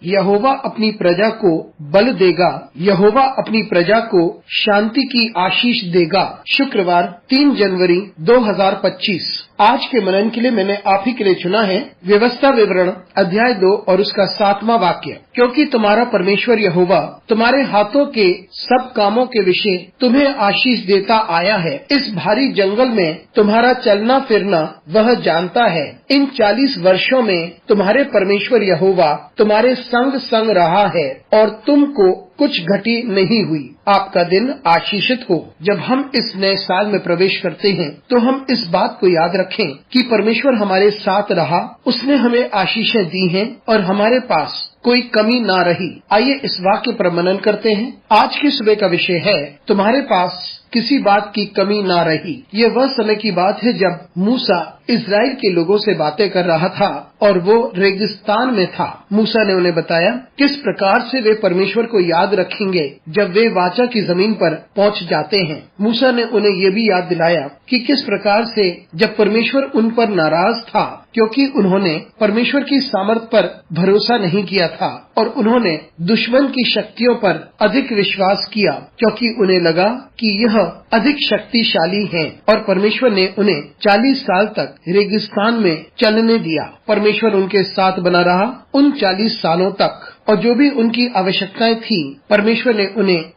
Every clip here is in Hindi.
यहोवा अपनी प्रजा को बल देगा, यहोवा अपनी प्रजा को शांति की आशीष देगा। शुक्रवार 3 जनवरी 2025। आज के मनन के लिए मैंने आप ही के लिए चुना है व्यवस्था विवरण अध्याय 2 और उसका 7वां वाक्य। क्योंकि तुम्हारा परमेश्वर यहोवा तुम्हारे हाथों के सब कामों के विषय तुम्हें आशीष देता आया है। इस भारी जंगल में तुम्हारा चलना फिरना वह जानता है। इन 40 वर्षों में तुम्हारे परमेश्वर यहोवा तुम्हारे संग संग रहा है और तुमको कुछ घटी नहीं हुई। आपका दिन आशीषित हो। जब हम इस नए साल में प्रवेश करते हैं तो हम इस बात को याद रखें कि परमेश्वर हमारे साथ रहा, उसने हमें आशीषें दी हैं और हमारे पास कोई कमी ना रही। आइए इस वाक्य पर मनन करते हैं। आज की सुबह का विषय है तुम्हारे पास किसी बात की कमी ना रही। ये वह समय की बात है जब मूसा इस्राएल के लोगों से बातें कर रहा था और वो रेगिस्तान में था। मूसा ने उन्हें बताया किस प्रकार से वे परमेश्वर को याद रखेंगे जब वे वाचा की जमीन पर पहुंच जाते हैं। मूसा ने उन्हें ये भी याद दिलाया कि किस प्रकार से जब परमेश्वर उन पर नाराज था क्योंकि उन्होंने परमेश्वर की सामर्थ पर भरोसा नहीं किया था और उन्होंने दुश्मन की शक्तियों पर अधिक विश्वास किया क्योंकि उन्हें लगा कि यह अधिक शक्तिशाली हैं और परमेश्वर ने उन्हें 40 साल तक रेगिस्तान में चलने दिया। परमेश्वर उनके साथ बना रहा उन 40 सालों तक और जो भी उनकी आवश्यकताएं थी परमेश्वर ने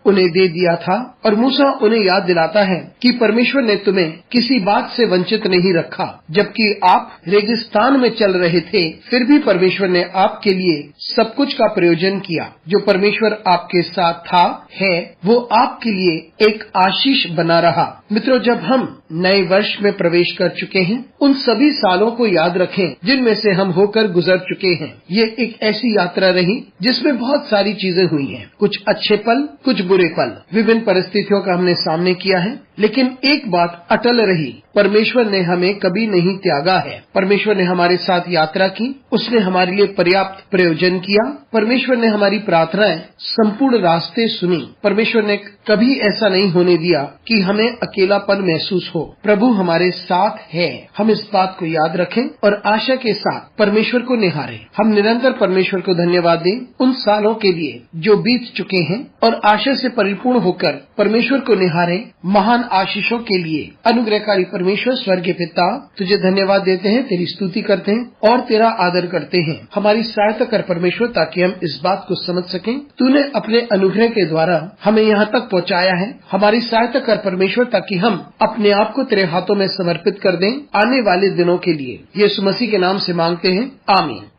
उन्हें दे दिया था। और मूसा उन्हें याद दिलाता है कि परमेश्वर ने तुम्हें किसी बात से वंचित नहीं रखा। जबकि आप रेगिस्तान में चल रहे थे फिर भी परमेश्वर ने आपके लिए सब कुछ का प्रयोजन किया। जो परमेश्वर आपके साथ था है वो आपके लिए एक आशीष बना रहा। मित्रों, जब हम नए वर्ष में प्रवेश कर चुके हैं उन सभी सालों को याद रखें जिनमें से हम होकर गुजर चुके हैं। ये एक ऐसी यात्रा रही जिसमें बहुत सारी चीजें हुई हैं। कुछ अच्छे पल, कुछ बुरे पल, विभिन्न परिस्थितियों का हमने सामने किया है, लेकिन एक बात अटल रही, परमेश्वर ने हमें कभी नहीं त्यागा है। परमेश्वर ने हमारे साथ यात्रा की, उसने हमारे लिए पर्याप्त प्रयोजन किया। परमेश्वर ने हमारी प्रार्थनाएं संपूर्ण रास्ते सुनी। परमेश्वर ने कभी ऐसा नहीं होने दिया कि हमें अकेलापन महसूस हो। प्रभु हमारे साथ है। हम इस बात को याद रखें और आशा के साथ परमेश्वर को निहारें। हम निरंतर परमेश्वर को धन्यवाद दें उन सालों के लिए जो बीत चुके हैं और आशा से परिपूर्ण होकर परमेश्वर को निहारें महान आशीषों के लिए। अनुग्रहकारी परमेश्वर स्वर्गीय पिता, तुझे धन्यवाद देते हैं, तेरी स्तुति करते हैं और तेरा आदर करते हैं। हमारी सहायता कर परमेश्वर ताकि हम इस बात को समझ सकें तूने अपने अनुग्रह के द्वारा हमें यहाँ तक पहुँचाया है। हमारी सहायता कर परमेश्वर ताकि हम अपने आप को तेरे हाथों में समर्पित कर दें आने वाले दिनों के लिए। यीशु मसीह के नाम से मांगते हैं, आमीन।